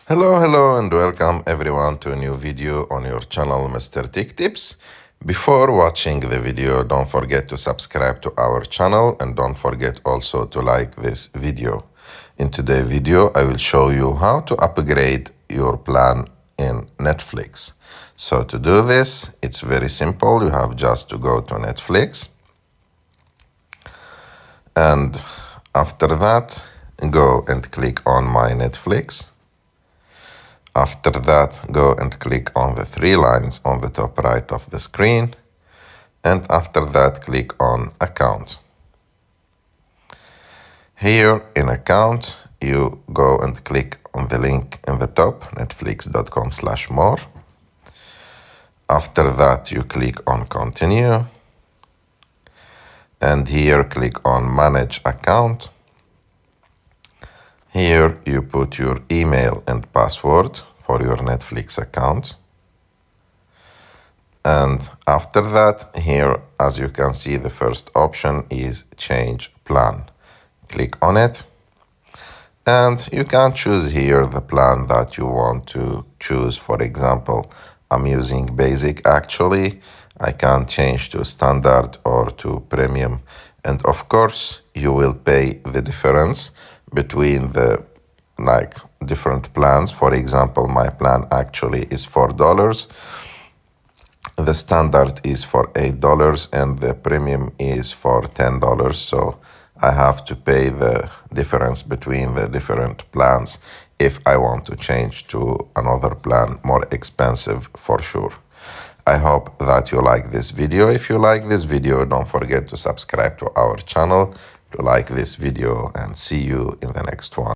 Hello, and welcome everyone to a new video on your channel, Mr. Tech Tips. Before watching the video, don't forget to subscribe to our channel and don't forget also to like this video. In today's video, I will show you how to upgrade your plan in Netflix. So to do this, it's very simple. You have just to go to Netflix. And after that, go and click on My Netflix. After that, go and click on the three lines on the top right of the screen. And after that, click on Account. Here in Account, you go and click on the link in the top, netflix.com/more. After that, you click on Continue. And here, click on Manage Account. Here, you put your email and password for your Netflix account. And after that, here, as you can see, the first option is Change Plan. Click on it. And you can choose here the plan that you want to choose. For example, I'm using Basic actually. I can change to Standard or to Premium. And of course, you will pay the difference between the different plans. For example, my plan actually is $4. The Standard is for $8 and the Premium is for $10. So I have to pay the difference between the different plans if I want to change to another plan more expensive for sure. I hope that you like this video. If you like this video, don't forget to subscribe to our channel, to like this video, and see you in the next one.